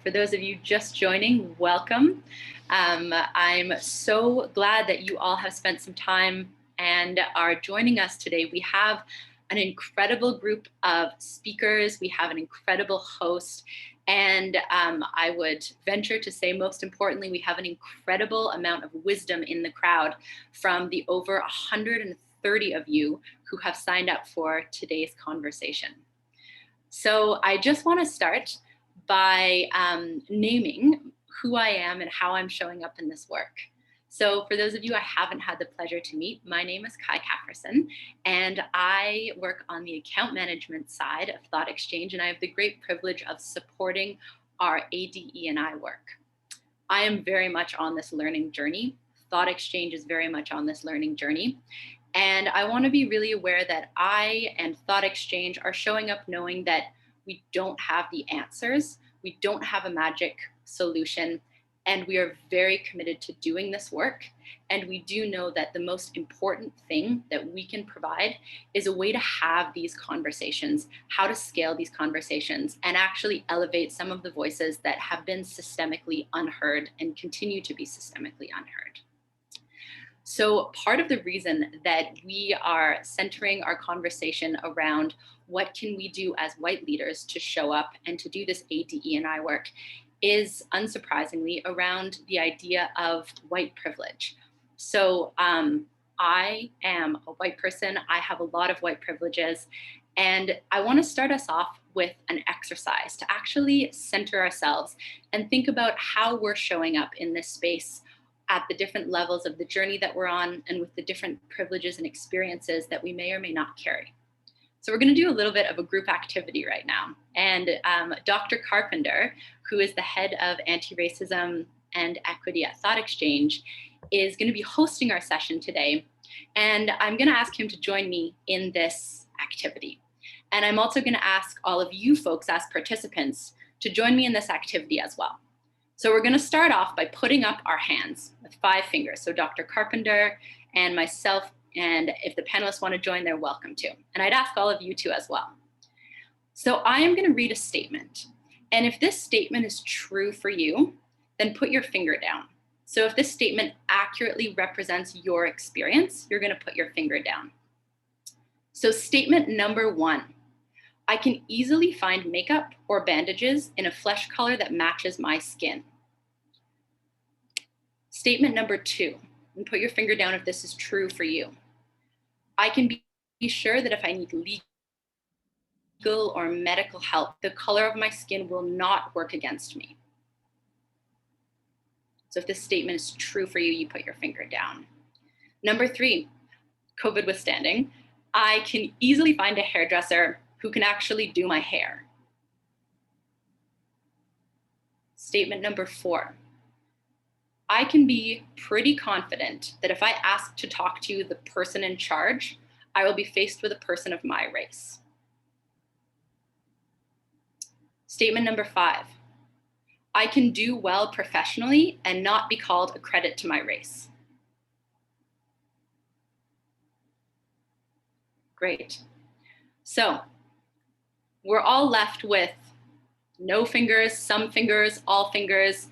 For those of you just joining, welcome. I'm so glad that you all have spent some time and are joining us today. We have an incredible group of speakers. We have an incredible host. And I would venture to say, most importantly, we have an incredible amount of wisdom in the crowd from the over 130 of you who have signed up for today's conversation. So I just want to start by naming who I am and how I'm showing up in this work. So for those of you I haven't had the pleasure to meet, my name is Kai Kafferson, and I work on the account management side of Thoughtexchange, and I have the great privilege of supporting our DE&I work. I am very much on this learning journey. Thoughtexchange is very much on this learning journey. And I want to be really aware that I and Thoughtexchange are showing up knowing that we don't have the answers, we don't have a magic solution, and we are very committed to doing this work. And we do know that the most important thing that we can provide is a way to have these conversations, how to scale these conversations, and actually elevate some of the voices that have been systemically unheard and continue to be systemically unheard. So part of the reason that we are centering our conversation around what can we do as white leaders to show up and to do this DE&I work is unsurprisingly around the idea of white privilege. So I am a white person, I have a lot of white privileges, and I want to start us off with an exercise to actually center ourselves and think about how we're showing up in this space at the different levels of the journey that we're on and with the different privileges and experiences that we may or may not carry. So we're going to do a little bit of a group activity right now. And Dr. Carpenter, who is the head of anti-racism and equity at Thoughtexchange, is going to be hosting our session today. And I'm going to ask him to join me in this activity. And I'm also going to ask all of you folks as participants to join me in this activity as well. So we're going to start off by putting up our hands with 5 fingers. So Dr. Carpenter and myself, and if the panelists want to join, they're welcome to. And I'd ask all of you to as well. So I am going to read a statement. And if this statement is true for you, then put your finger down. So if this statement accurately represents your experience, you're going to put your finger down. So statement number 1. I can easily find makeup or bandages in a flesh color that matches my skin. Statement number 2, and put your finger down if this is true for you. I can be sure that if I need legal or medical help, the color of my skin will not work against me. So if this statement is true for you, you put your finger down. Number 3, COVID withstanding, I can easily find a hairdresser who can actually do my hair. Statement number 4. I can be pretty confident that if I ask to talk to the person in charge, I will be faced with a person of my race. Statement number 5. I can do well professionally and not be called a credit to my race. Great. So we're all left with no fingers, some fingers, all fingers.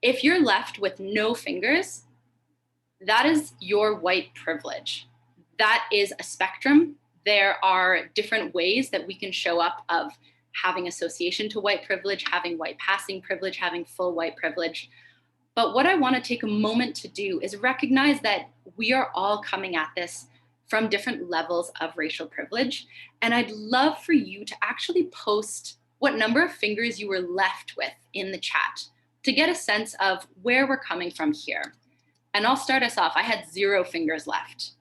If you're left with no fingers, that is your white privilege. That is a spectrum. There are different ways that we can show up of having association to white privilege, having white passing privilege, having full white privilege. But what I want to take a moment to do is recognize that we are all coming at this from different levels of racial privilege. And I'd love for you to actually post what number of fingers you were left with in the chat to get a sense of where we're coming from here. And I'll start us off. I had 0 fingers left.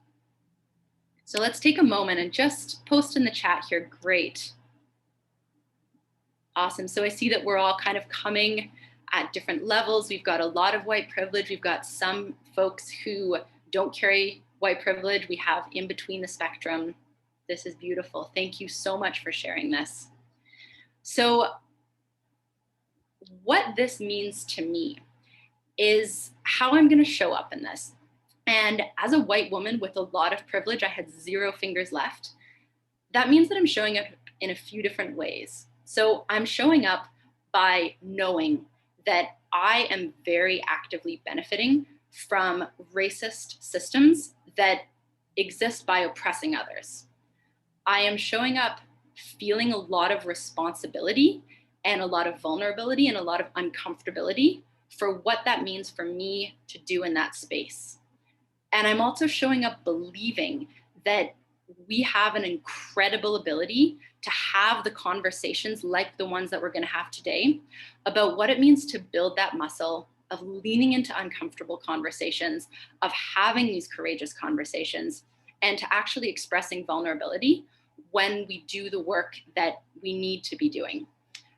So let's take a moment and just post in the chat here. Great. Awesome. So I see that we're all kind of coming at different levels. We've got a lot of white privilege. We've got some folks who don't carry white privilege. We have in between the spectrum. This is beautiful. Thank you so much for sharing this. So what this means to me is how I'm going to show up in this. And as a white woman with a lot of privilege, I had 0 fingers left. That means that I'm showing up in a few different ways. So I'm showing up by knowing that I am very actively benefiting from racist systems that exist by oppressing others. I am showing up feeling a lot of responsibility and a lot of vulnerability and a lot of uncomfortability for what that means for me to do in that space. And I'm also showing up believing that we have an incredible ability to have the conversations like the ones that we're going to have today about what it means to build that muscle of leaning into uncomfortable conversations, of having these courageous conversations, and to actually expressing vulnerability when we do the work that we need to be doing.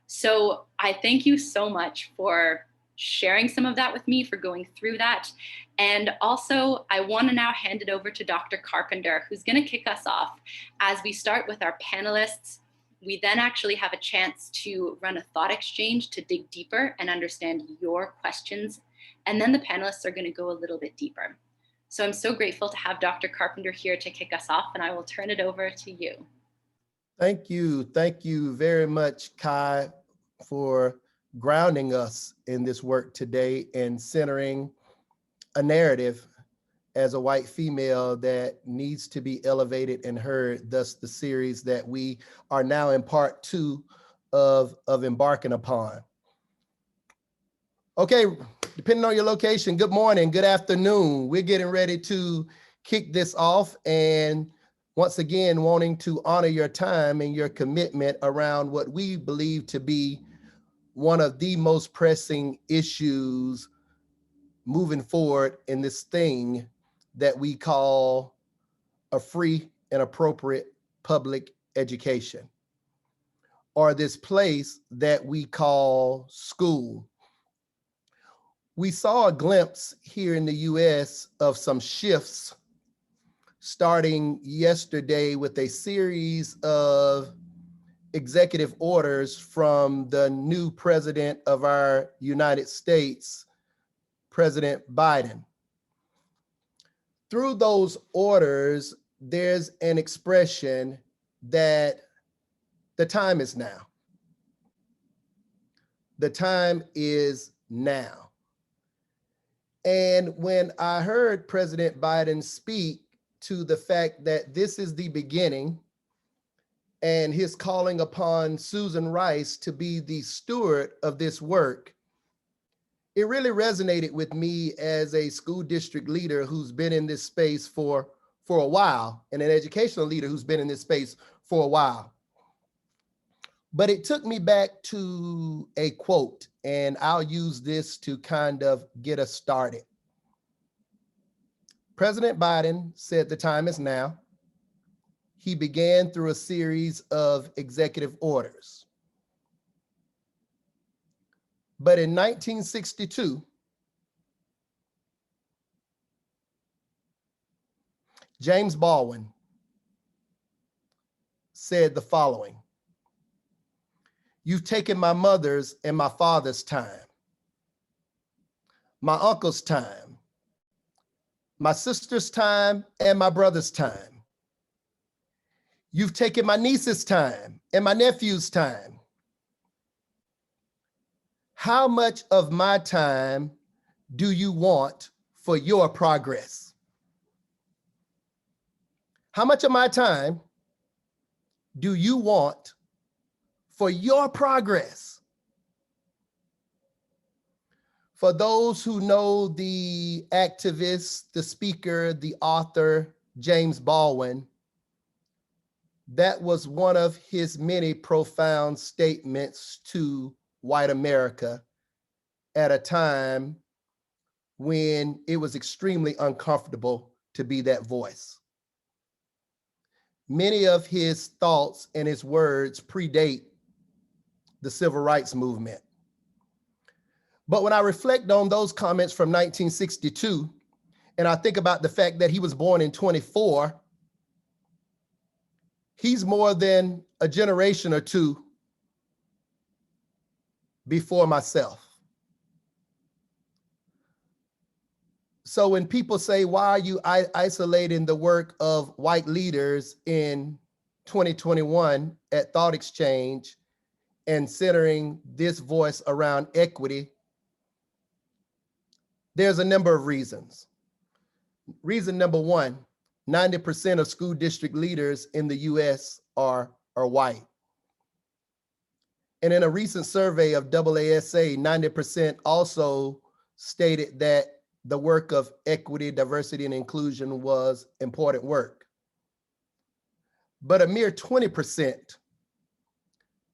So I thank you so much for sharing some of that with me, for going through that. And also, I want to now hand it over to Dr. Carpenter, who's going to kick us off as we start with our panelists. We then actually have a chance to run a thought exchange to dig deeper and understand your questions. And then the panelists are going to go a little bit deeper. So I'm so grateful to have Dr. Carpenter here to kick us off, and I will turn it over to you. Thank you. Thank you very much, Kai, for grounding us in this work today and centering a narrative as a white female that needs to be elevated and heard, thus the series that we are now in part 2 of embarking upon. Okay, depending on your location, good morning, good afternoon. We're getting ready to kick this off, and once again, wanting to honor your time and your commitment around what we believe to be one of the most pressing issues moving forward in this thing that we call a free and appropriate public education, or this place that we call school. We saw a glimpse here in the US of some shifts starting yesterday with a series of executive orders from the new president of our United States, President Biden. Through those orders, there's an expression that the time is now. The time is now. And when I heard President Biden speak to the fact that this is the beginning and his calling upon Susan Rice to be the steward of this work, it really resonated with me as a school district leader who's been in this space for a while, and an educational leader who's been in this space for a while. But it took me back to a quote, and I'll use this to kind of get us started. President Biden said the time is now. He began through a series of executive orders. But in 1962, James Baldwin said the following: "You've taken my mother's and my father's time, my uncle's time, my sister's time, and my brother's time. You've taken my niece's time and my nephew's time. How much of my time do you want for your progress? How much of my time do you want for your progress?" For those who know the activist, the speaker, the author, James Baldwin, that was one of his many profound statements to white America at a time when it was extremely uncomfortable to be that voice. Many of his thoughts and his words predate the civil rights movement. But when I reflect on those comments from 1962, and I think about the fact that he was born in 24, he's more than a generation or two before myself. So when people say, why are you isolating the work of white leaders in 2021 at Thoughtexchange and centering this voice around equity, there's a number of reasons. Reason number one, 90% of school district leaders in the US are white. And in a recent survey of AASA, 90% also stated that the work of equity, diversity, and inclusion was important work. But a mere 20%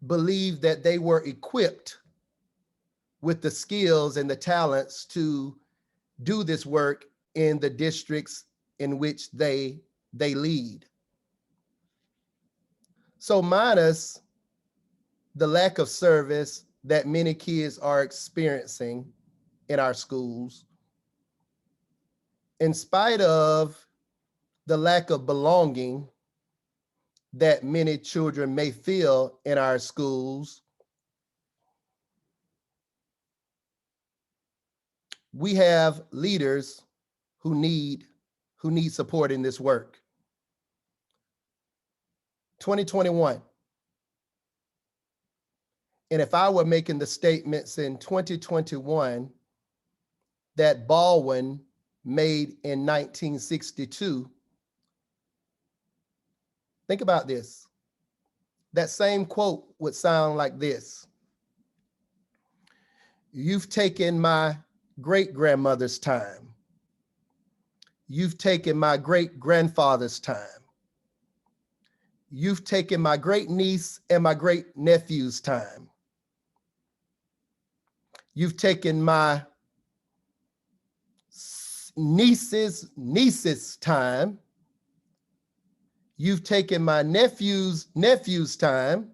believed that they were equipped with the skills and the talents to do this work in the districts in which they lead. So minus the lack of service that many kids are experiencing in our schools, in spite of the lack of belonging that many children may feel in our schools, we have leaders who need support in this work. 2021. And if I were making the statements in 2021 that Baldwin made in 1962, think about this. That same quote would sound like this: "You've taken my great-grandmother's time. You've taken my great-grandfather's time. You've taken my great-niece and my great-nephew's time. You've taken my niece's time. You've taken my nephew's time.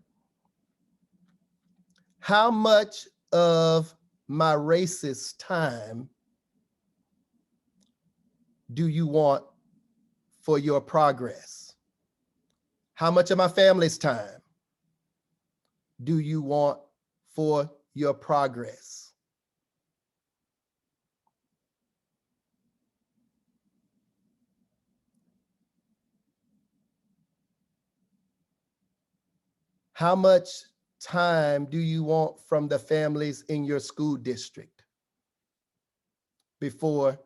How much of my racist time do you want for your progress? How much of my family's time do you want for your progress?" How much time do you want from the families in your school district before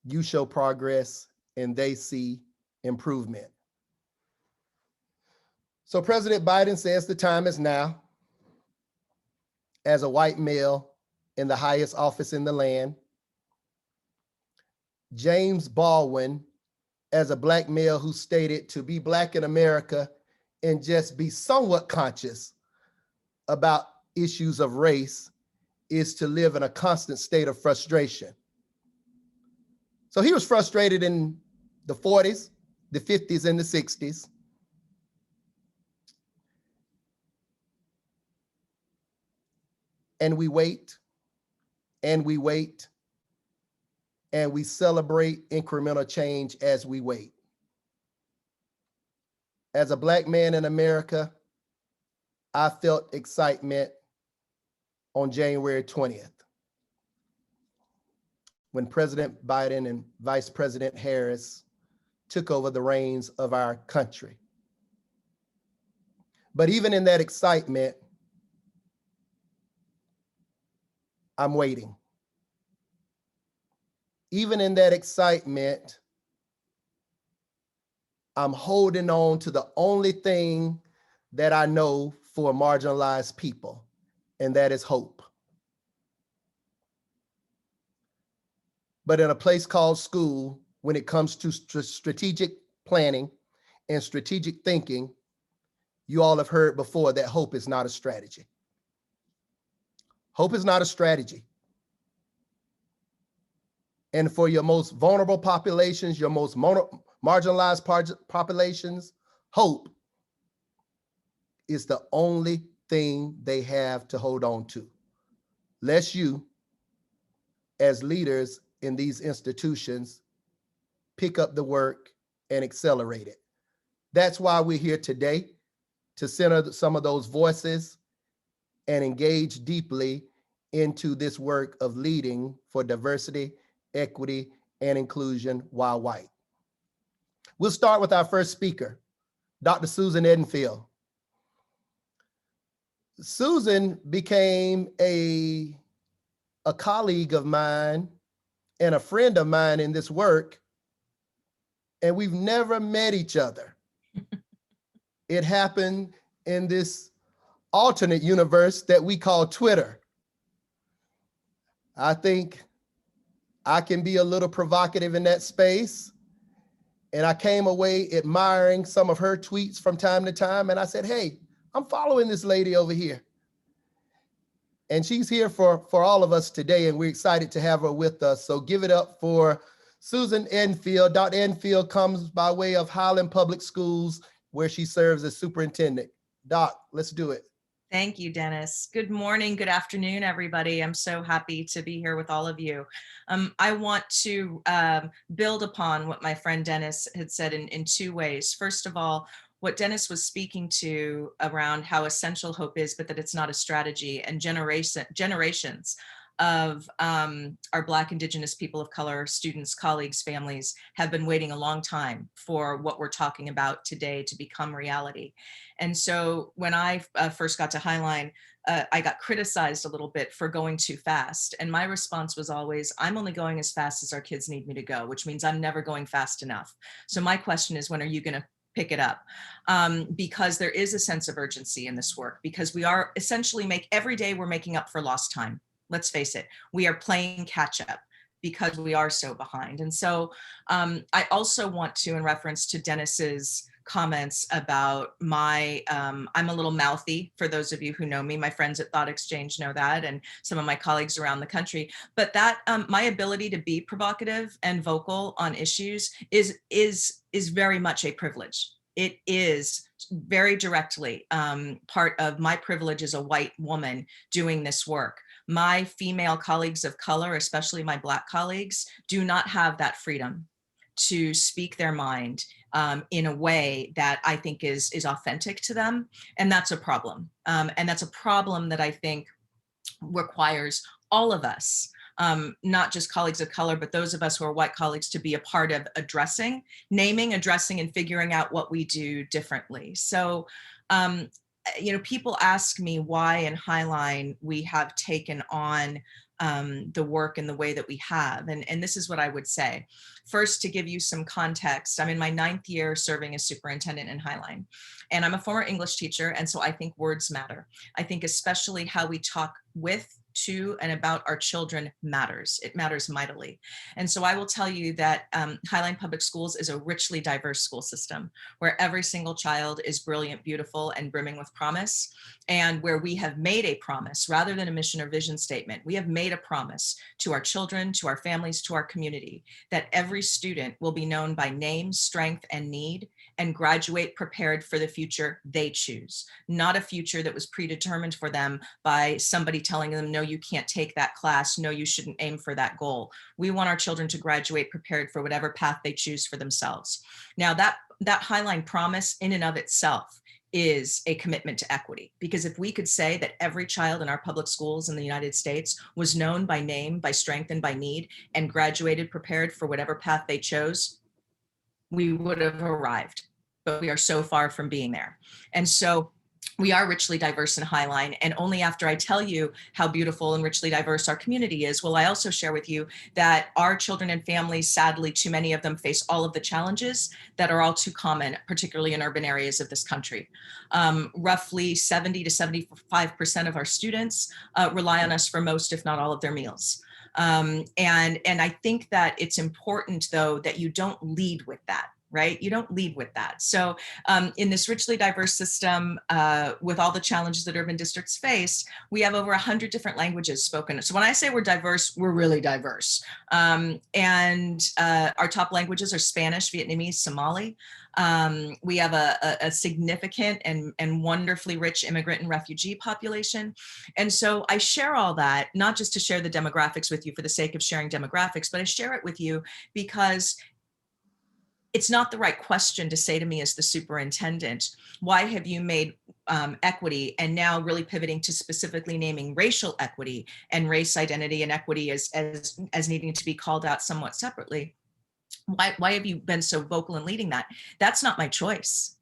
you show progress and they see improvement? So President Biden says the time is now. As a white male in the highest office in the land, James Baldwin, as a Black male who stated to be Black in America and just be somewhat conscious about issues of race is to live in a constant state of frustration. So he was frustrated in the 40s, the 50s, and the 60s. And we wait, and we wait, and we celebrate incremental change as we wait. As a Black man in America, I felt excitement on January 20th when President Biden and Vice President Harris took over the reins of our country. But even in that excitement, I'm waiting. Even in that excitement, I'm holding on to the only thing that I know for marginalized people, and that is hope. But in a place called school, when it comes to strategic planning and strategic thinking, you all have heard before that hope is not a strategy. Hope is not a strategy. And for your most vulnerable populations, your most marginalized populations, hope is the only thing they have to hold on to. Lest you, as leaders in these institutions, pick up the work and accelerate it. That's why we're here today, to center some of those voices and engage deeply into this work of leading for diversity, equity, and inclusion while white. We'll start with our first speaker, Dr. Susan Edenfield. Susan became a colleague of mine and a friend of mine in this work, and we've never met each other. It happened in this alternate universe that we call Twitter. I think I can be a little provocative in that space. And I came away admiring some of her tweets from time to time. And I said, hey, I'm following this lady over here. And she's here for all of us today, and we're excited to have her with us. So give it up for Susan Edenfield. Dr. Edenfield comes by way of Highland Public Schools, where she serves as superintendent. Doc, let's do it. Thank you, Dennis. Good morning, good afternoon, everybody. I'm so happy to be here with all of you. I want to build upon what my friend Dennis had said in two ways. First of all, what Dennis was speaking to around how essential hope is, but that it's not a strategy, and generations of our Black, Indigenous, people of color, students, colleagues, families have been waiting a long time for what we're talking about today to become reality. And so when I first got to Highline, I got criticized a little bit for going too fast. And my response was always, I'm only going as fast as our kids need me to go, which means I'm never going fast enough. So my question is, when are you going to pick it up? Because there is a sense of urgency in this work, because we are essentially every day we're making up for lost time. Let's face it, we are playing catch up because we are so behind. And so I also want to, in reference to Dennis's comments about I'm a little mouthy, for those of you who know me. My friends at Thoughtexchange know that, and some of my colleagues around the country. But that my ability to be provocative and vocal on issues is very much a privilege. It is very directly part of my privilege as a white woman doing this work. My female colleagues of color, especially my Black colleagues, do not have that freedom to speak their mind in a way that I think is authentic to them. And that's a problem. And that's a problem that I think requires all of us, not just colleagues of color, but those of us who are white colleagues, to be a part of naming, addressing, and figuring out what we do differently. So, people ask me why in Highline we have taken on the work in the way that we have. And this is what I would say. First, to give you some context, I'm in my 9th year serving as superintendent in Highline. And I'm a former English teacher. And so I think words matter. I think especially how we talk with, to, and about our children matters. It matters mightily. And so I will tell you that Highline Public Schools is a richly diverse school system where every single child is brilliant, beautiful, and brimming with promise. And where we have made a promise, rather than a mission or vision statement, we have made a promise to our children, to our families, to our community, that every student will be known by name, strength, and need, and graduate prepared for the future they choose, not a future that was predetermined for them by somebody telling them, no, you can't take that class, no, you shouldn't aim for that goal. We want our children to graduate prepared for whatever path they choose for themselves. Now, that Highline promise in and of itself is a commitment to equity, because if we could say that every child in our public schools in the United States was known by name, by strength, and by need, and graduated prepared for whatever path they chose, we would have arrived. But we are so far from being there. And so we are richly diverse in Highline, and only after I tell you how beautiful and richly diverse our community is, will I also share with you that our children and families, sadly, too many of them face all of the challenges that are all too common, particularly in urban areas of this country. Roughly 70 to 75% of our students rely on us for most, if not all, of their meals. And I think that it's important, though, that you don't lead with that. Right? You don't lead with that. So in this richly diverse system, with all the challenges that urban districts face, we have over 100 different languages spoken. So when I say we're diverse, we're really diverse. And our top languages are Spanish, Vietnamese, Somali. We have a significant and wonderfully rich immigrant and refugee population. And so I share all that, not just to share the demographics with you for the sake of sharing demographics, but I share it with you because it's not the right question to say to me as the superintendent, why have you made equity, and now really pivoting to specifically naming racial equity and race identity and equity as needing to be called out somewhat separately? Why have you been so vocal in leading that? That's not my choice.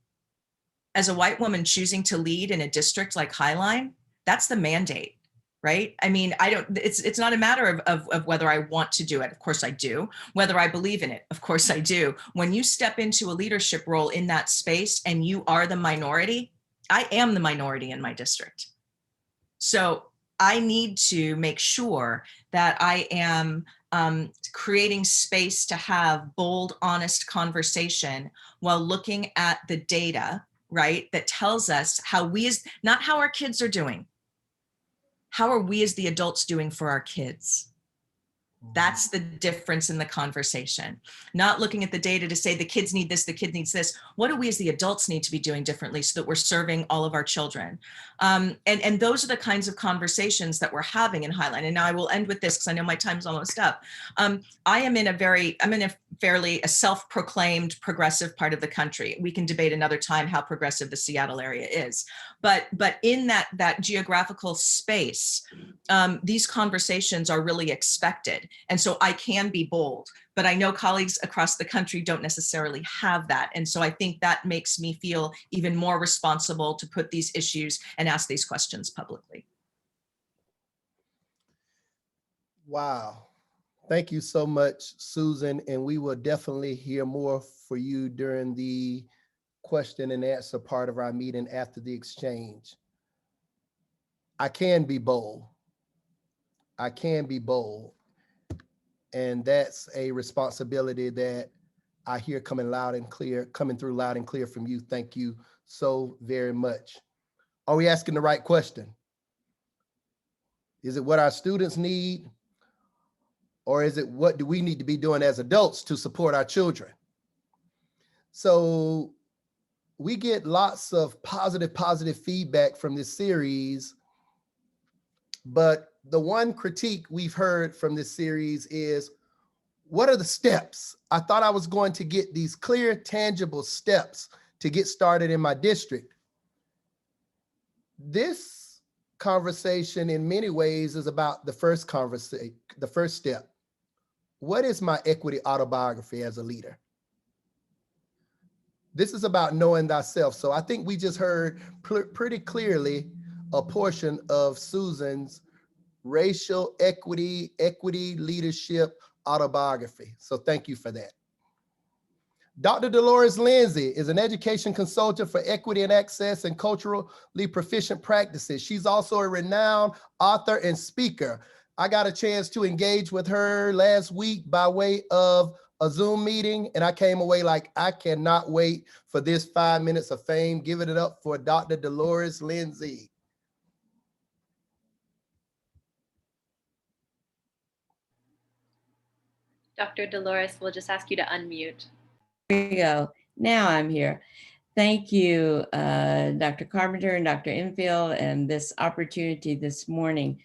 As a white woman choosing to lead in a district like Highline, That's the mandate, right? I mean, it's not a matter of whether I want to do it. Of course I do. Whether I believe in it. Of course I do. When you step into a leadership role in that space and you are the minority, I am the minority in my district. So I need to make sure that I am creating space to have bold, honest conversation while looking at the data, right? That tells us how not how our kids are doing. How are we as the adults doing for our kids? That's the difference in the conversation. Not looking at the data to say the kids need this, the kid needs this. What do we as the adults need to be doing differently so that we're serving all of our children? And those are the kinds of conversations that we're having in Highline. And now I will end with this because I know my time's almost up. I'm in a fairly self-proclaimed progressive part of the country. We can debate another time how progressive the Seattle area is. But in that geographical space, these conversations are really expected. And so I can be bold, but I know colleagues across the country don't necessarily have that. And so I think that makes me feel even more responsible to put these issues and ask these questions publicly. Wow. Thank you so much, Susan. And we will definitely hear more for you during the question and answer part of our meeting after the exchange. I can be bold. I can be bold. And that's a responsibility that I hear coming through loud and clear from you. Thank you so very much. Are we asking the right question? Is it what our students need? Or is it what do we need to be doing as adults to support our children? So we get lots of positive feedback from this series, but the one critique we've heard from this series is, what are the steps? I thought I was going to get these clear, tangible steps to get started in my district. This conversation in many ways is about the first step. What is my equity autobiography as a leader? This is about knowing thyself. So I think we just heard pretty clearly a portion of Susan's racial equity leadership autobiography. So thank you for that. Dr. Dolores Lindsay is an education consultant for equity and access and culturally proficient practices. She's also a renowned author and speaker. I got a chance to engage with her last week by way of a Zoom meeting, and I came away like, I cannot wait for this 5 minutes of fame. Give it up for Dr. Dolores Lindsay. Dr. Dolores, we'll just ask you to unmute. Here we go. Now I'm here. Thank you, Dr. Carpenter and Dr. Enfield, and this opportunity this morning.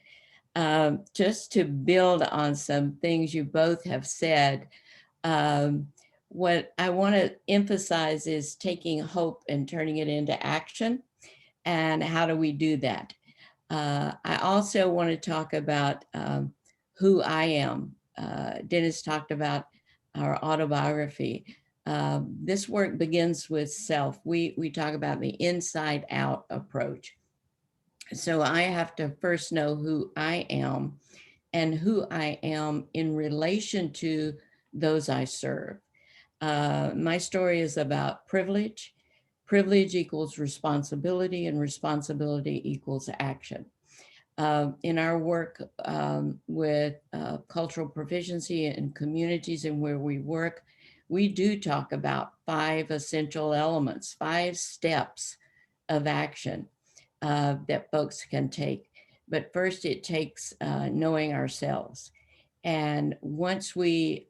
Just to build on some things you both have said, what I want to emphasize is taking hope and turning it into action. And how do we do that? I also want to talk about who I am. Dennis talked about our autobiography. This work begins with self. We talk about the inside out approach. So I have to first know who I am and who I am in relation to those I serve. My story is about privilege. Privilege equals responsibility, and responsibility equals action. In our work with cultural proficiency in communities and where we work, we do talk about 5 essential elements, 5 steps of action that folks can take. But first it takes knowing ourselves. And once we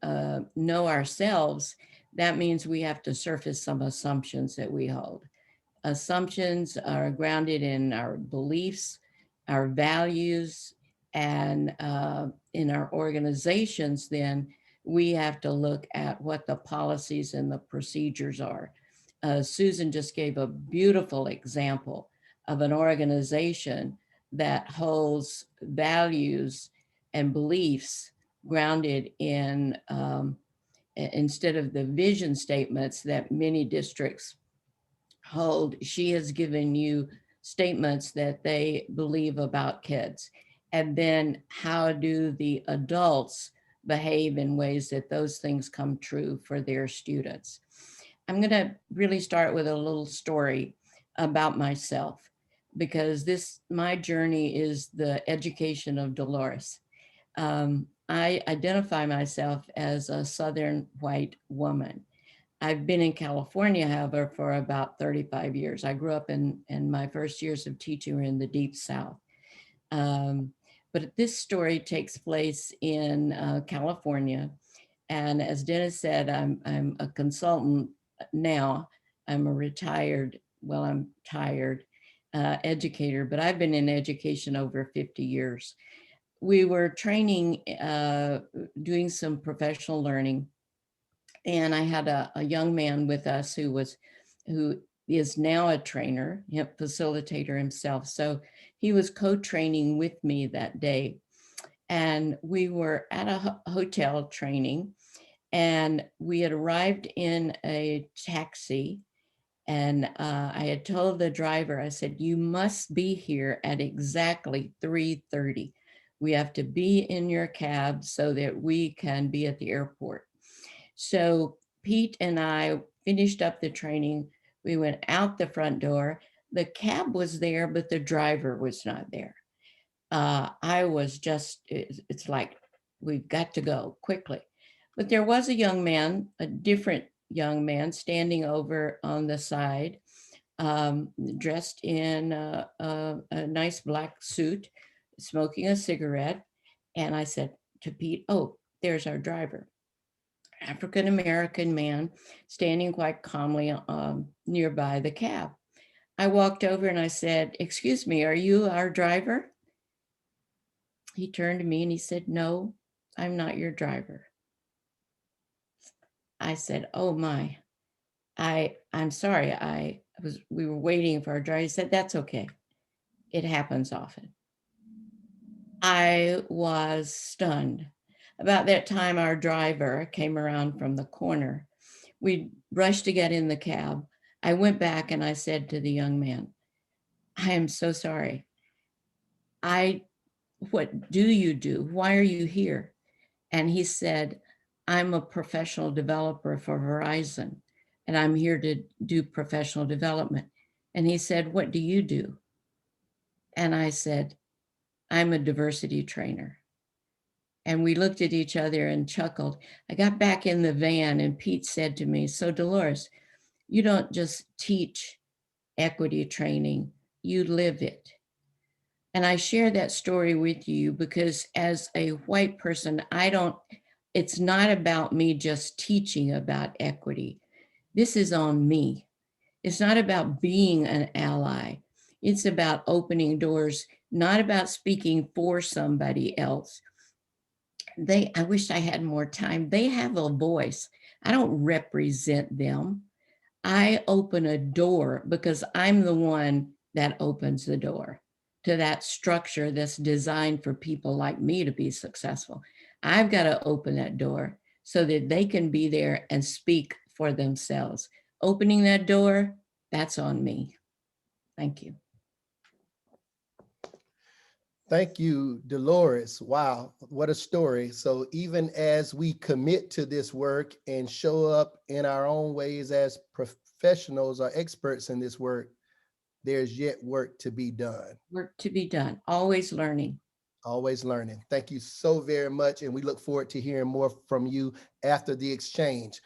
know ourselves, that means we have to surface some assumptions that we hold. Assumptions are grounded in our beliefs, our values, and in our organizations, then we have to look at what the policies and the procedures are. Susan just gave a beautiful example of an organization that holds values and beliefs grounded in, instead of the vision statements that many districts hold, she has given you statements that they believe about kids. And then how do the adults behave in ways that those things come true for their students? I'm going to really start with a little story about myself, because my journey is the education of Dolores. I identify myself as a Southern white woman. I've been in California, however, for about 35 years. I grew up in my first years of teaching were in the Deep South. But this story takes place in California. And as Dennis said, I'm a consultant now. I'm a retired, well, I'm tired educator, but I've been in education over 50 years. We were training, doing some professional learning. And I had a young man with us who is now a trainer, facilitator himself. So he was co-training with me that day. And we were at a hotel training, and we had arrived in a taxi. And I had told the driver, I said, you must be here at exactly 3:30. We have to be in your cab so that we can be at the airport. So Pete and I finished up the training. We went out the front door. The cab was there, but the driver was not there. I was just, it's like, we've got to go quickly. But there was a young man, a different young man, standing over on the side, dressed in a nice black suit, smoking a cigarette. And I said to Pete, oh, there's our driver. African-American man standing quite calmly nearby the cab. I walked over and I said, excuse me, are you our driver? He turned to me and he said, no, I'm not your driver. I said, oh my, I'm sorry. We were waiting for our driver. He said, that's okay. It happens often. I was stunned. About that time, our driver came around from the corner. We rushed to get in the cab. I went back and I said to the young man, I am so sorry. What do you do? Why are you here? And he said, I'm a professional developer for Verizon, and I'm here to do professional development. And he said, what do you do? And I said, I'm a diversity trainer. And we looked at each other and chuckled. I got back in the van and Pete said to me, so Dolores, you don't just teach equity training, you live it. And I share that story with you because as a white person, it's not about me just teaching about equity. This is on me. It's not about being an ally. It's about opening doors, not about speaking for somebody else. I wish I had more time. They have a voice. I don't represent them. I open a door because I'm the one that opens the door to that structure that's designed for people like me to be successful. I've got to open that door so that they can be there and speak for themselves. Opening that door, that's on me. Thank you. Thank you, Dolores. Wow, what a story. So even as we commit to this work and show up in our own ways as professionals or experts in this work, there's yet work to be done. Work to be done, always learning. Always learning. Thank you so very much. And we look forward to hearing more from you after the exchange.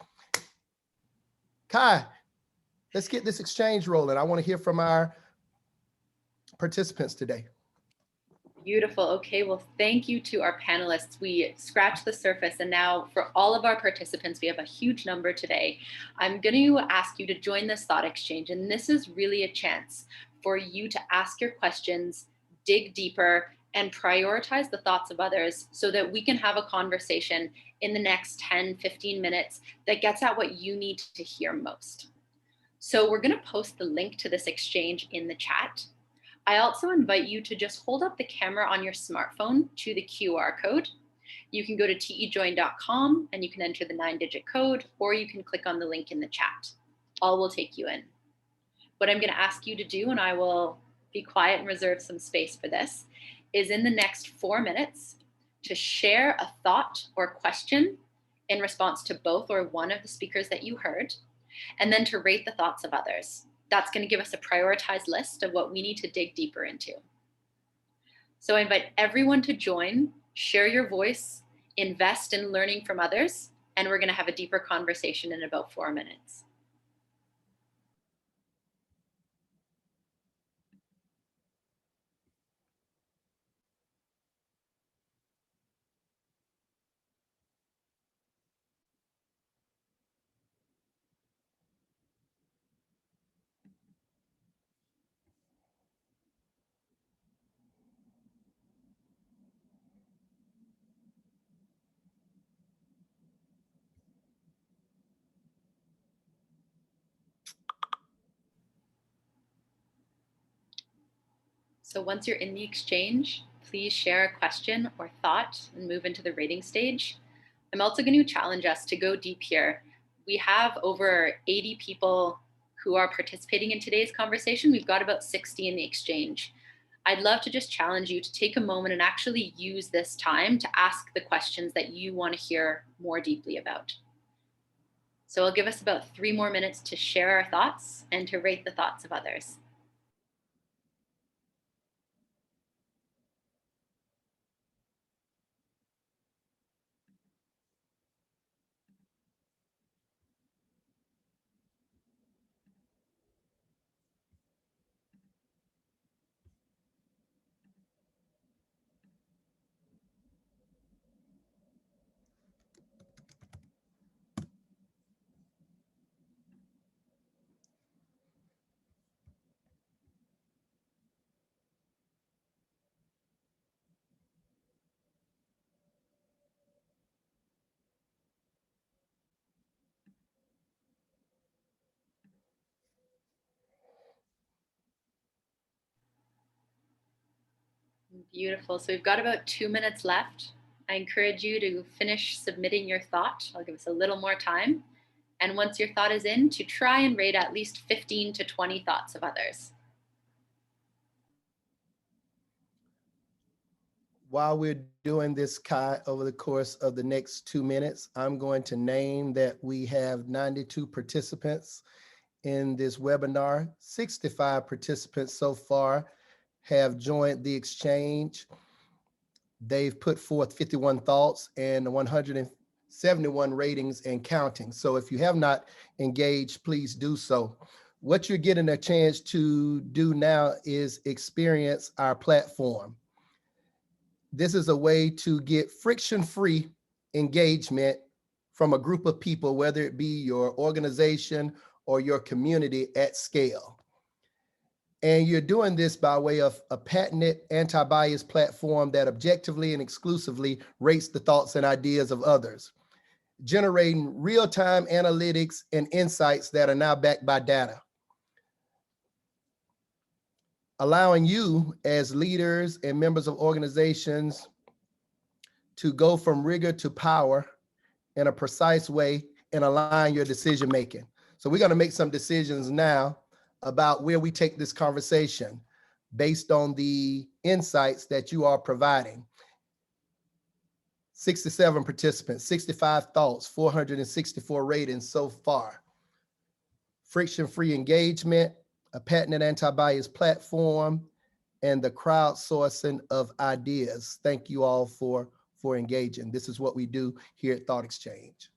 Kai, let's get this exchange rolling. I want to hear from our participants today. Beautiful. Okay, well, thank you to our panelists. We scratched the surface, and now for all of our participants, we have a huge number today. I'm going to ask you to join this thought exchange, and this is really a chance for you to ask your questions, dig deeper, and prioritize the thoughts of others so that we can have a conversation in the next 10, 15 minutes that gets at what you need to hear most. So we're going to post the link to this exchange in the chat. I also invite you to just hold up the camera on your smartphone to the QR code. You can go to tejoin.com and you can enter the 9-digit code, or you can click on the link in the chat. All will take you in. What I'm going to ask you to do, and I will be quiet and reserve some space for this, is in the next 4 minutes to share a thought or question in response to both or one of the speakers that you heard, and then to rate the thoughts of others. That's going to give us a prioritized list of what we need to dig deeper into. So I invite everyone to join, share your voice, invest in learning from others, and we're going to have a deeper conversation in about 4 minutes. So once you're in the exchange, please share a question or thought and move into the rating stage. I'm also going to challenge us to go deep here. We have over 80 people who are participating in today's conversation. We've got about 60 in the exchange. I'd love to just challenge you to take a moment and actually use this time to ask the questions that you want to hear more deeply about. So I'll give us about 3 more minutes to share our thoughts and to rate the thoughts of others. Beautiful. So we've got about 2 minutes left. I encourage you to finish submitting your thought. I'll give us a little more time. And once your thought is in, to try and rate at least 15 to 20 thoughts of others. While we're doing this, Kai, over the course of the next 2 minutes, I'm going to name that we have 92 participants in this webinar. 65 participants so far have joined the exchange. They've put forth 51 thoughts and 171 ratings and counting. So if you have not engaged, please do so. What you're getting a chance to do now is experience our platform. This is a way to get friction-free engagement from a group of people, whether it be your organization or your community at scale. And you're doing this by way of a patented anti-bias platform that objectively and exclusively rates the thoughts and ideas of others, generating real-time analytics and insights that are now backed by data, allowing you as leaders and members of organizations to go from rigor to power in a precise way and align your decision making. So we're going to make some decisions now about where we take this conversation based on the insights that you are providing. 67 participants, 65 thoughts, 464 ratings so far. Friction-free engagement, a patented anti-bias platform, and the crowdsourcing of ideas. Thank you all for engaging. This is what we do here at Thoughtexchange.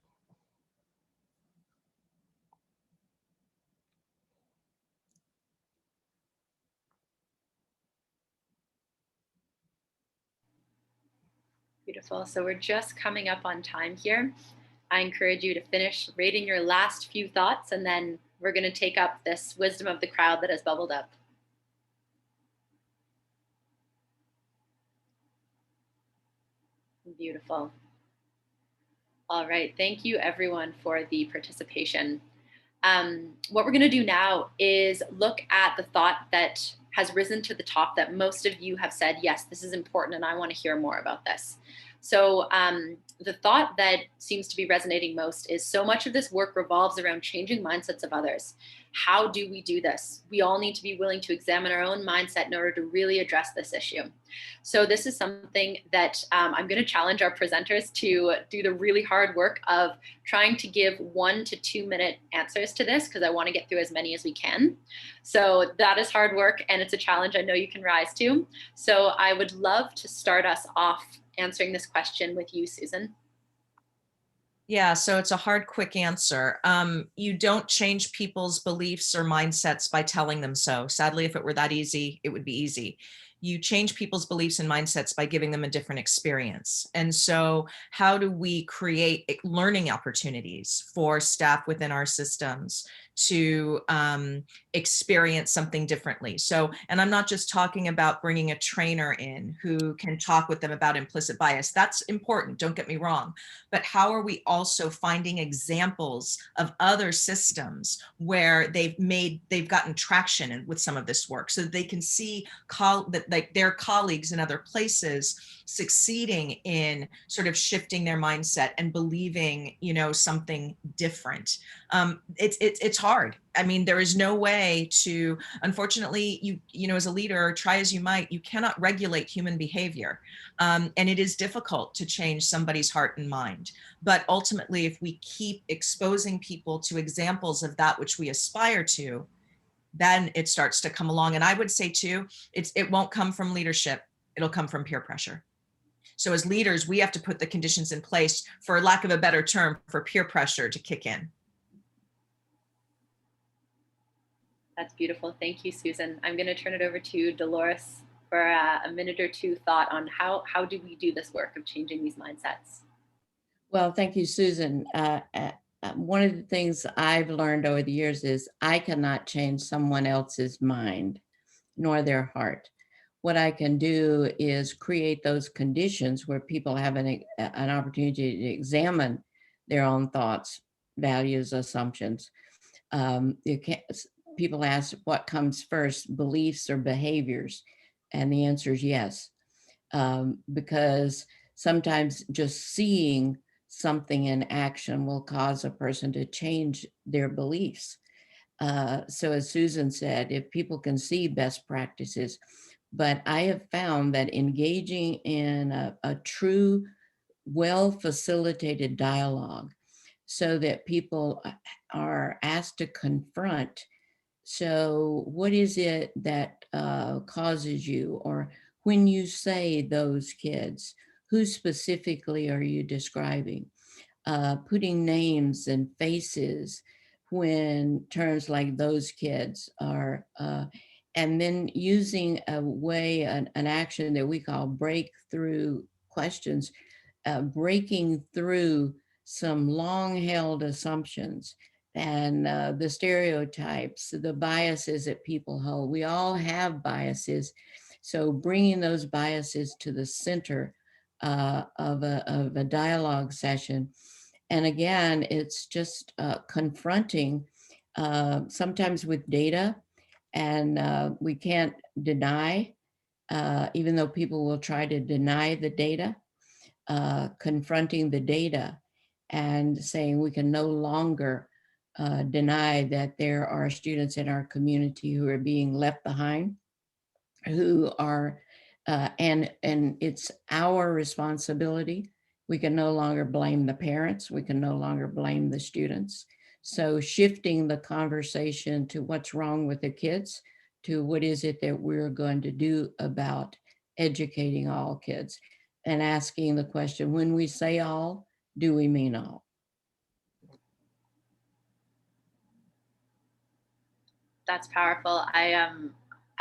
Beautiful. So we're just coming up on time here. I encourage you to finish rating your last few thoughts, and then we're going to take up this wisdom of the crowd that has bubbled up. Beautiful. All right. Thank you, everyone, for the participation. What we're going to do now is look at the thought that has risen to the top that most of you have said, yes, this is important and I want to hear more about this. So the thought that seems to be resonating most is so much of this work revolves around changing mindsets of others. How do we do this? We all need to be willing to examine our own mindset in order to really address this issue. So this is something that I'm going to challenge our presenters to do the really hard work of trying to give 1 to 2 minute answers to this, because I want to get through as many as we can. So that is hard work, and it's a challenge I know you can rise to. So I would love to start us off answering this question with you, Susan. Yeah, so it's a hard, quick answer. You don't change people's beliefs or mindsets by telling them so. Sadly, if it were that easy, it would be easy. You change people's beliefs and mindsets by giving them a different experience. And so how do we create learning opportunities for staff within our systems to experience something differently? So, and I'm not just talking about bringing a trainer in who can talk with them about implicit bias. That's important, don't get me wrong. But how are we also finding examples of other systems where they've gotten traction with some of this work, so that they can see that like their colleagues in other places succeeding in sort of shifting their mindset and believing, you know, something different. It's hard. I mean, there is no way to, unfortunately, you know, as a leader, try as you might, you cannot regulate human behavior. And it is difficult to change somebody's heart and mind. But ultimately, if we keep exposing people to examples of that which we aspire to, then it starts to come along. And I would say too, it won't come from leadership. It'll come from peer pressure. So as leaders, we have to put the conditions in place, for lack of a better term, for peer pressure to kick in. That's beautiful. Thank you, Susan. I'm going to turn it over to Dolores for a minute or two thought on how do we do this work of changing these mindsets? Well, thank you, Susan. One of the things I've learned over the years is I cannot change someone else's mind nor their heart. What I can do is create those conditions where people have an opportunity to examine their own thoughts, values, assumptions. People ask what comes first, beliefs or behaviors? And the answer is yes, because sometimes just seeing something in action will cause a person to change their beliefs. So as Susan said, if people can see best practices, but I have found that engaging in a true, well-facilitated dialogue so that people are asked to confront, so what is it that causes you, or when you say those kids, who specifically are you describing? Putting names and faces when terms like those kids are, and then using a way, an action that we call breakthrough questions, breaking through some long-held assumptions and the stereotypes, the biases that people hold. We all have biases. So bringing those biases to the center of a dialogue session. And again, it's just confronting, sometimes with data, and we can't deny, even though people will try to deny the data, confronting the data and saying we can no longer deny that there are students in our community who are being left behind, who are, and it's our responsibility. We can no longer blame the parents. We can no longer blame the students. So shifting the conversation to what's wrong with the kids to what is it that we're going to do about educating all kids, and asking the question, when we say all, do we mean all? That's powerful.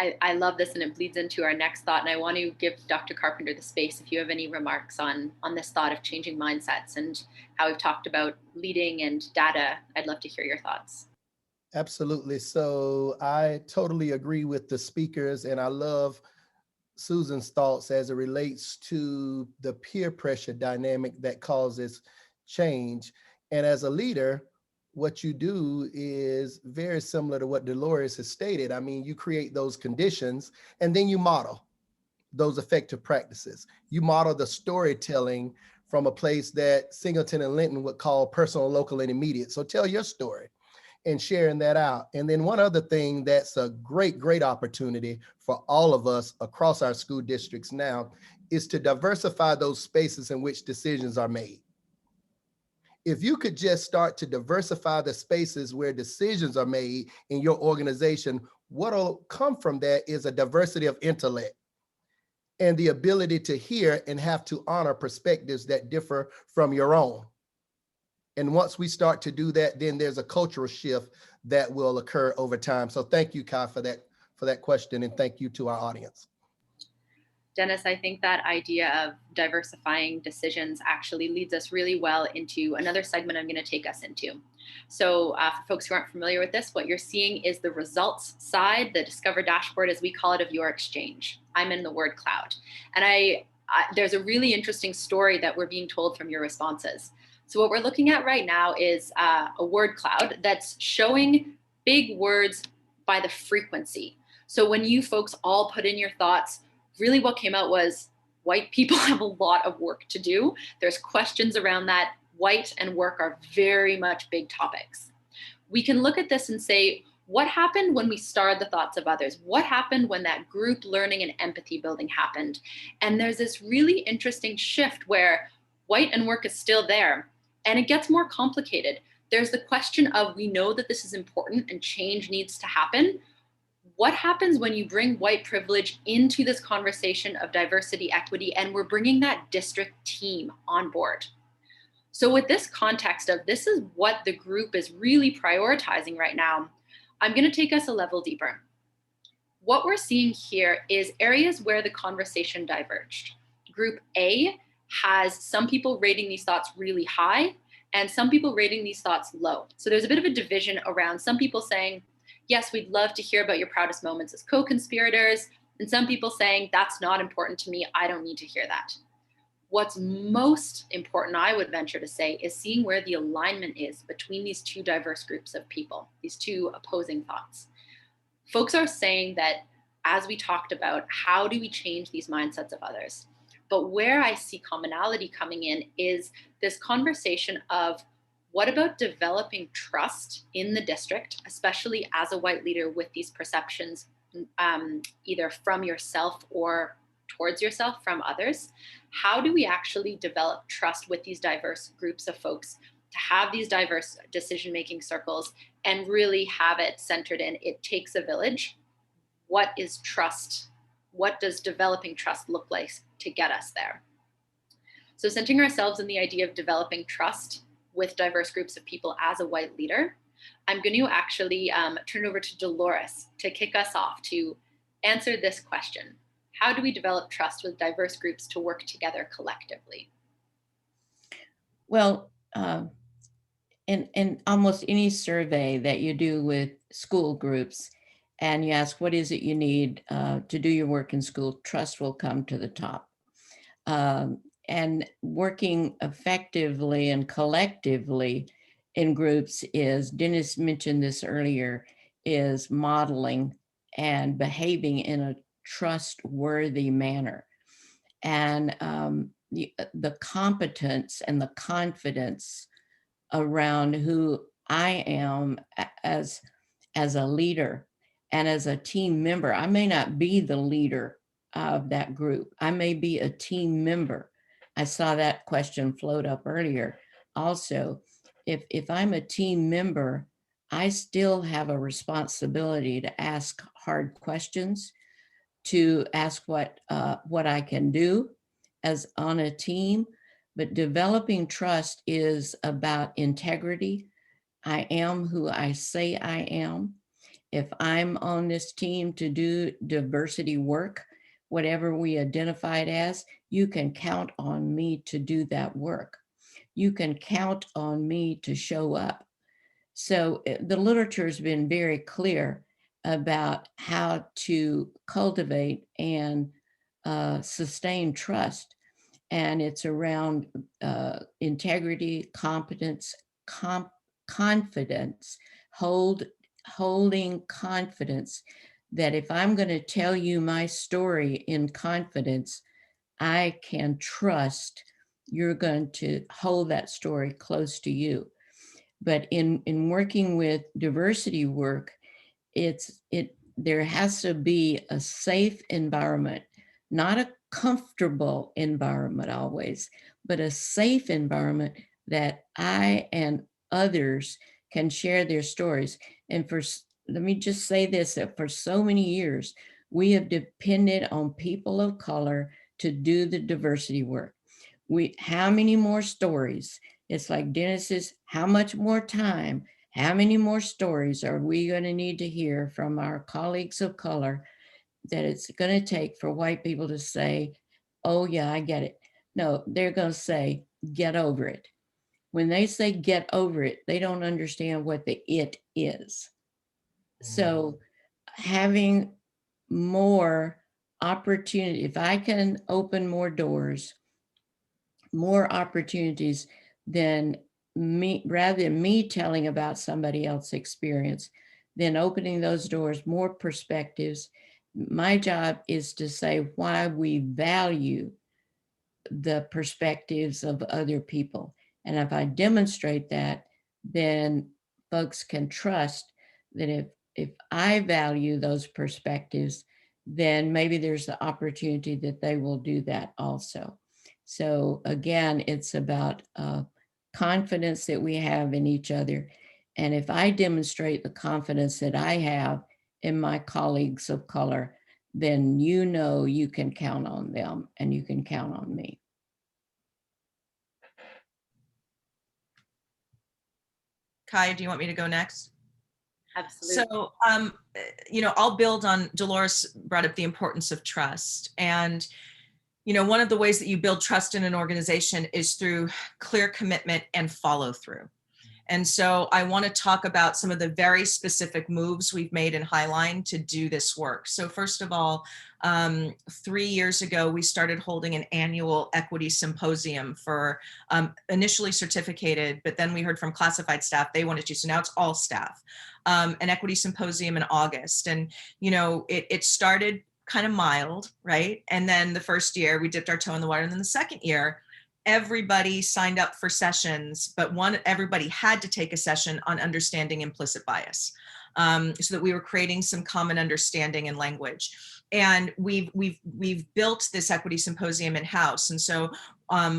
I love this, and it bleeds into our next thought. And I want to give Dr. Carpenter the space if you have any remarks on this thought of changing mindsets and how we've talked about leading and data. I'd love to hear your thoughts. Absolutely. So I totally agree with the speakers, and I love Susan's thoughts as it relates to the peer pressure dynamic that causes change. And as a leader, what you do is very similar to what Dolores has stated. I mean, you create those conditions and then you model. those effective practices. You model the storytelling from a place that Singleton and Linton would call personal, local, and immediate. So tell your story and sharing that out. And then one other thing that's a great, great opportunity for all of us across our school districts now is to diversify those spaces in which decisions are made. If you could just start to diversify the spaces where decisions are made in your organization, what'll come from that is a diversity of intellect and the ability to hear and have to honor perspectives that differ from your own. And once we start to do that, then there's a cultural shift that will occur over time. So thank you, Kai, for that question, and thank you to our audience. Dennis, I think that idea of diversifying decisions actually leads us really well into another segment I'm going to take us into. So for folks who aren't familiar with this, what you're seeing is the results side, the Discover dashboard, as we call it, of your exchange. I'm in the word cloud. And there's a really interesting story that we're being told from your responses. So what we're looking at right now is a word cloud that's showing big words by the frequency. So when you folks all put in your thoughts, really what came out was white people have a lot of work to do. There's questions around that. White and work are very much big topics. We can look at this and say, what happened when we starred the thoughts of others? What happened when that group learning and empathy building happened? And there's this really interesting shift where white and work is still there, and it gets more complicated. There's the question of, we know that this is important and change needs to happen. What happens when you bring white privilege into this conversation of diversity, equity, and we're bringing that district team on board? So with this context of this is what the group is really prioritizing right now, I'm going to take us a level deeper. What we're seeing here is areas where the conversation diverged. Group A has some people rating these thoughts really high and some people rating these thoughts low. So there's a bit of a division around some people saying, yes, we'd love to hear about your proudest moments as co-conspirators, and some people saying, that's not important to me, I don't need to hear that. What's most important, I would venture to say, is seeing where the alignment is between these two diverse groups of people, these two opposing thoughts. Folks are saying that, as we talked about, how do we change these mindsets of others? But where I see commonality coming in is this conversation of, what about developing trust in the district, especially as a white leader with these perceptions, either from yourself or towards yourself from others? How do we actually develop trust with these diverse groups of folks to have these diverse decision-making circles and really have it centered in, it takes a village? What is trust? What does developing trust look like to get us there? So centering ourselves in the idea of developing trust with diverse groups of people as a white leader, I'm going to actually turn it over to Dolores to kick us off to answer this question. How do we develop trust with diverse groups to work together collectively? Well, in almost any survey that you do with school groups, and you ask, what is it you need to do your work in school, trust will come to the top. And working effectively and collectively in groups is, Dennis mentioned this earlier, is modeling and behaving in a trustworthy manner. And the competence and the confidence around who I am as a leader and as a team member. I may not be the leader of that group. I may be a team member. I saw that question float up earlier. Also, if I'm a team member, I still have a responsibility to ask hard questions, to ask what I can do as on a team. But developing trust is about integrity. I am who I say I am. If I'm on this team to do diversity work, whatever we identify it as, you can count on me to do that work. You can count on me to show up. So the literature has been very clear about how to cultivate and sustain trust. And it's around integrity, competence, confidence, holding confidence that if I'm going to tell you my story in confidence, I can trust you're going to hold that story close to you. But in working with diversity work, there has to be a safe environment, not a comfortable environment always, but a safe environment that I and others can share their stories. And let me just say this, that for so many years, we have depended on people of color to do the diversity work. How many more stories? It's like Dennis says, how much more time? How many more stories are we going to need to hear from our colleagues of color that it's going to take for white people to say, oh yeah, I get it. No, they're going to say, get over it. When they say get over it, they don't understand what the it is. So having more opportunity, if I can open more doors, more opportunities than me, rather than me telling about somebody else's experience, then opening those doors, more perspectives. My job is to say why we value the perspectives of other people. And if I demonstrate that, then folks can trust that if I value those perspectives, then maybe there's the opportunity that they will do that also. So again, it's about confidence that we have in each other. And if I demonstrate the confidence that I have in my colleagues of color, then you know you can count on them and you can count on me. Kai, do you want me to go next? Absolutely. So, I'll build on, Dolores brought up the importance of trust. And, one of the ways that you build trust in an organization is through clear commitment and follow through. And so I want to talk about some of the very specific moves we've made in Highline to do this work. So first of all, 3 years ago, we started holding an annual equity symposium for initially certificated, but then we heard from classified staff, they wanted to, so now it's all staff, an equity symposium in August. And, it started kind of mild, right? And then the first year we dipped our toe in the water. And then the second year, everybody signed up for sessions, but everybody had to take a session on understanding implicit bias, so that we were creating some common understanding and language. And we've built this equity symposium in-house. And so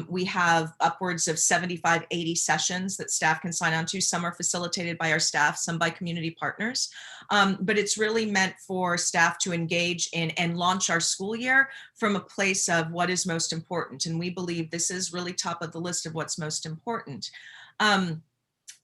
we have upwards of 75, 80 sessions that staff can sign on to. Some are facilitated by our staff, some by community partners. But it's really meant for staff to engage in and launch our school year from a place of what is most important. And we believe this is really top of the list of what's most important.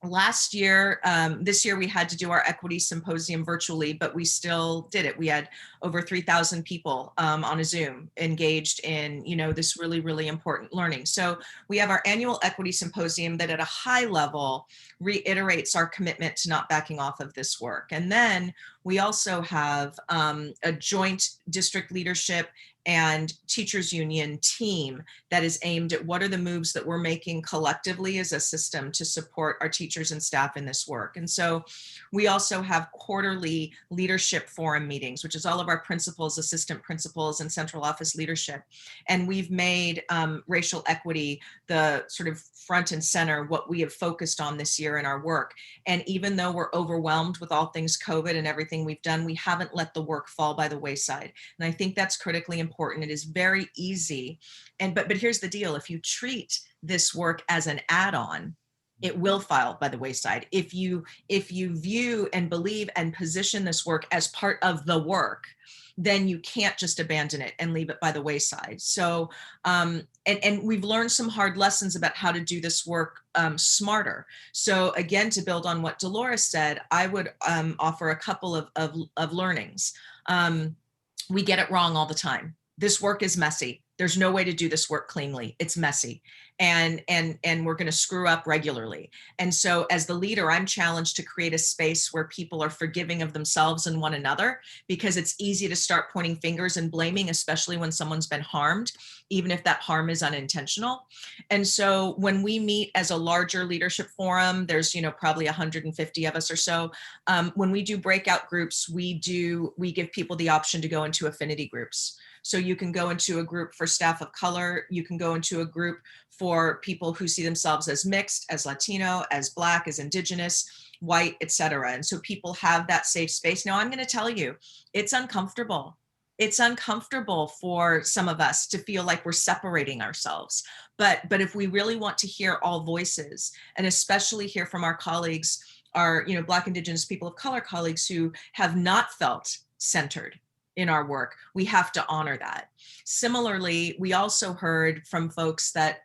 Last year, this year we had to do our equity symposium virtually, but we still did it. We had over 3,000 people on a Zoom engaged in, this really, really important learning. So we have our annual equity symposium that at a high level reiterates our commitment to not backing off of this work. And then we also have a joint district leadership and teachers union team that is aimed at what are the moves that we're making collectively as a system to support our teachers and staff in this work. And so we also have quarterly leadership forum meetings, which is all of our principals, assistant principals, and central office leadership. And we've made racial equity the sort of front and center, what we have focused on this year in our work. And even though we're overwhelmed with all things COVID and everything we've done, we haven't let the work fall by the wayside. And I think that's critically important. It is very easy. But here's the deal. If you treat this work as an add-on, it will fall by the wayside. If you view and believe and position this work as part of the work, then you can't just abandon it and leave it by the wayside. So, and we've learned some hard lessons about how to do this work smarter. So again, to build on what Dolores said, I would offer a couple of learnings. We get it wrong all the time. This work is messy. There's no way to do this work cleanly. It's messy. And we're going to screw up regularly. And so as the leader, I'm challenged to create a space where people are forgiving of themselves and one another, because it's easy to start pointing fingers and blaming, especially when someone's been harmed, even if that harm is unintentional. And so when we meet as a larger leadership forum, there's, probably 150 of us or so. When we do breakout groups, we give people the option to go into affinity groups. So you can go into a group for staff of color. You can go into a group for people who see themselves as mixed, as Latino, as Black, as Indigenous, white, etc. And so people have that safe space. Now, I'm going to tell you, it's uncomfortable. It's uncomfortable for some of us to feel like we're separating ourselves. But if we really want to hear all voices, and especially hear from our colleagues, our Black, Indigenous, people of color colleagues who have not felt centered in our work, we have to honor that. Similarly, we also heard from folks that,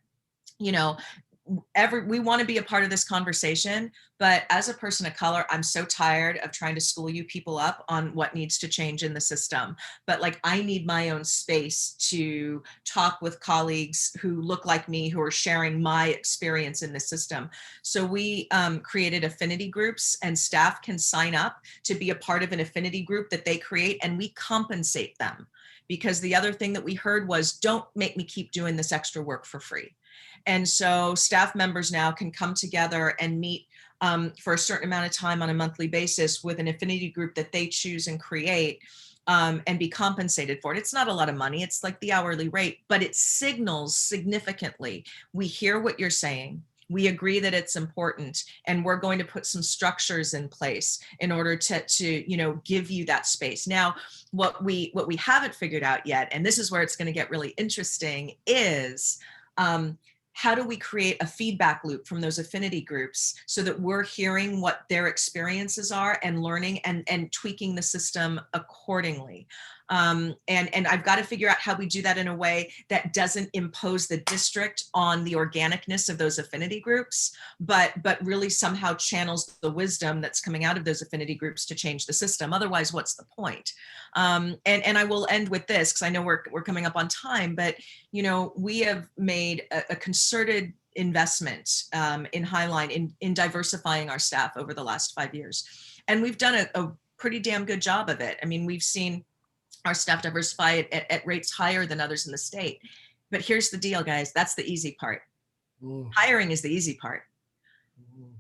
we want to be a part of this conversation, but as a person of color, I'm so tired of trying to school you people up on what needs to change in the system. But I need my own space to talk with colleagues who look like me, who are sharing my experience in the system. So we created affinity groups, and staff can sign up to be a part of an affinity group that they create, and we compensate them. Because the other thing that we heard was, don't make me keep doing this extra work for free. And so staff members now can come together and meet for a certain amount of time on a monthly basis with an affinity group that they choose and create, and be compensated for it. It's not a lot of money. It's like the hourly rate, but it signals significantly, we hear what you're saying. We agree that it's important, and we're going to put some structures in place in order to give you that space. Now, what we haven't figured out yet, and this is where it's going to get really interesting, is how do we create a feedback loop from those affinity groups so that we're hearing what their experiences are and learning and tweaking the system accordingly. And I've got to figure out how we do that in a way that doesn't impose the district on the organicness of those affinity groups, but really somehow channels the wisdom that's coming out of those affinity groups to change the system. Otherwise, what's the point? And I will end with this, because I know we're coming up on time, but we have made a concerted investment in Highline in diversifying our staff over the last 5 years. And we've done a pretty damn good job of it. I mean, we've seen our staff diversify at rates higher than others in the state. But here's the deal, guys. That's the easy part. Hiring is the easy part.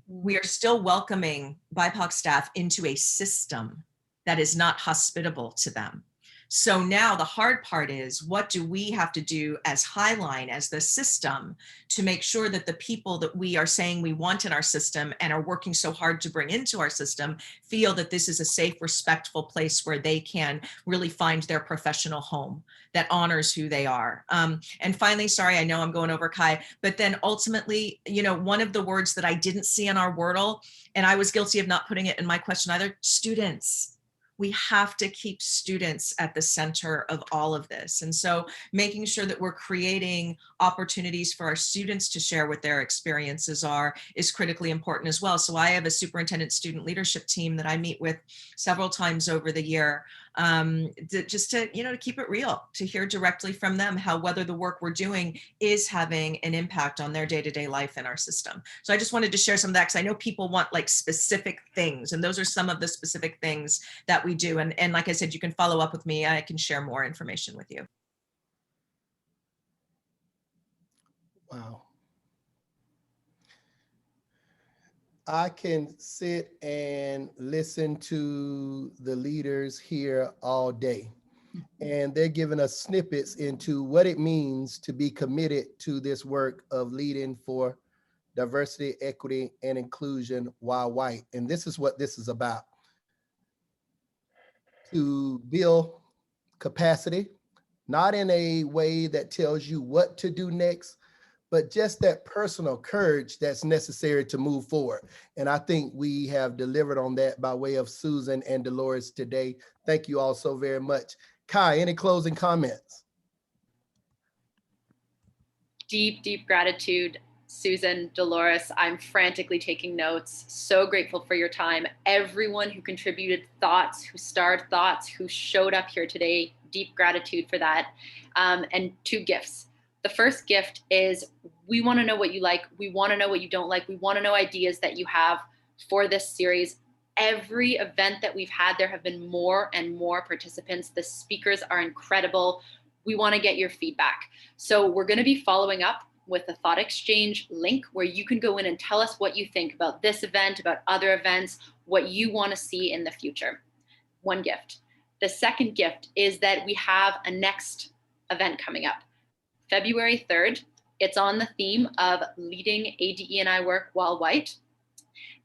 We are still welcoming BIPOC staff into a system that is not hospitable to them. So now the hard part is, what do we have to do as Highline, as the system, to make sure that the people that we are saying we want in our system and are working so hard to bring into our system feel that this is a safe, respectful place where they can really find their professional home that honors who they are. And finally, sorry, I know I'm going over, Kai, but then ultimately, one of the words that I didn't see in our Wordle, and I was guilty of not putting it in my question either, students. We have to keep students at the center of all of this. And so making sure that we're creating opportunities for our students to share what their experiences are is critically important as well. So I have a superintendent student leadership team that I meet with several times over the year, just to keep it real, to hear directly from them how whether the work we're doing is having an impact on their day-to-day life in our system. So I just wanted to share some of that, because I know people want specific things, and those are some of the specific things that we do. And like I said, you can follow up with me. I can share more information with you. Wow. I can sit and listen to the leaders here all day, and they're giving us snippets into what it means to be committed to this work of leading for diversity, equity, and inclusion while white. And this is what this is about: to build capacity, not in a way that tells you what to do next, but just that personal courage that's necessary to move forward. And I think we have delivered on that by way of Susan and Dolores today. Thank you all so very much. Kai, any closing comments? Deep, deep gratitude, Susan, Dolores. I'm frantically taking notes. So grateful for your time. Everyone who contributed thoughts, who starred thoughts, who showed up here today, deep gratitude for that. And 2 gifts. The first gift is we want to know what you like. We want to know what you don't like. We want to know ideas that you have for this series. Every event that we've had, there have been more and more participants. The speakers are incredible. We want to get your feedback. So we're going to be following up with the Thoughtexchange link where you can go in and tell us what you think about this event, about other events, what you want to see in the future. 1 gift. The second gift is that we have a next event coming up. February 3rd, it's on the theme of leading DE&I work while white.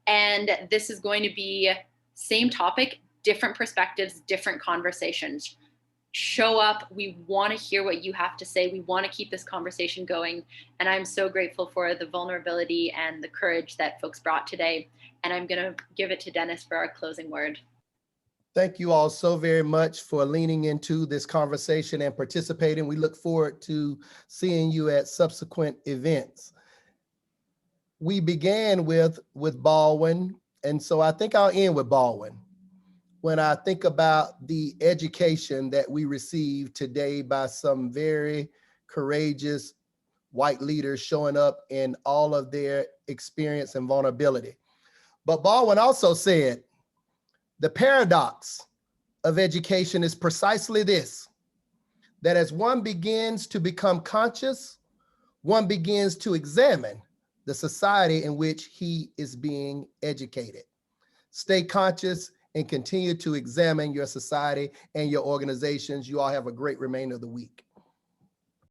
And this is going to be same topic, different perspectives, different conversations. Show up. We want to hear what you have to say. We want to keep this conversation going. And I'm so grateful for the vulnerability and the courage that folks brought today. And I'm going to give it to Dennis for our closing word. Thank you all so very much for leaning into this conversation and participating. We look forward to seeing you at subsequent events. We began with Baldwin, and so I think I'll end with Baldwin. When I think about the education that we received today by some very courageous white leaders showing up in all of their experience and vulnerability. But Baldwin also said, the paradox of education is precisely this, that as one begins to become conscious, one begins to examine the society in which he is being educated. Stay conscious and continue to examine your society and your organizations. You all have a great remainder of the week.